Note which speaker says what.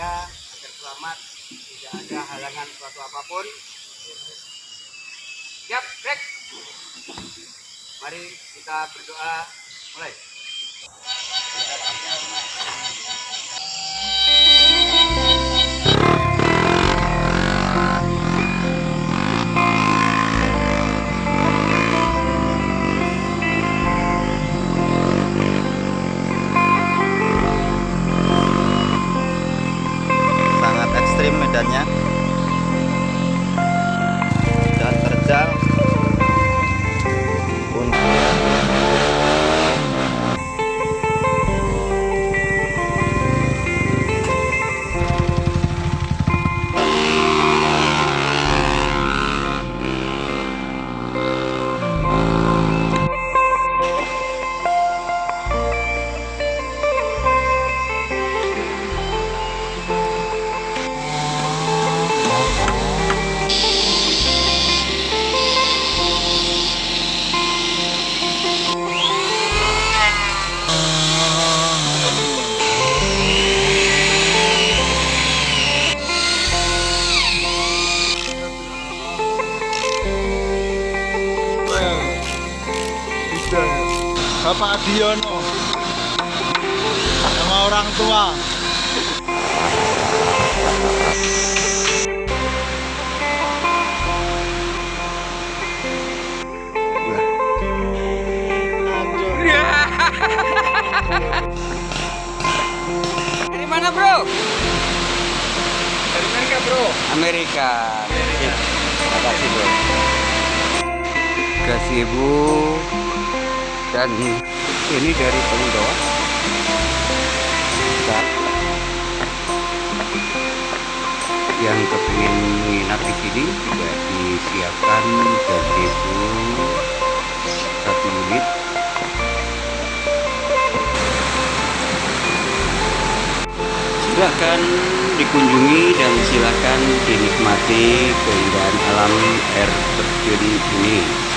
Speaker 1: saya agar selamat, tidak ada halangan suatu apapun. Siap, break. Mari kita berdoa, mulai.
Speaker 2: Sangat ekstrim medannya dan terjal.
Speaker 3: Bapak Adiono sama orang tua.
Speaker 1: Dari mana, bro? Dari Amerika, bro. Amerika. Terima kasih, bro. Terima kasih, Ibu. Dan ini dari Pelindo. Yang kepingin menginap di sini juga disiapkan gazebo 1 unit. Silakan dikunjungi dan silakan dinikmati keindahan alam air terjun ini.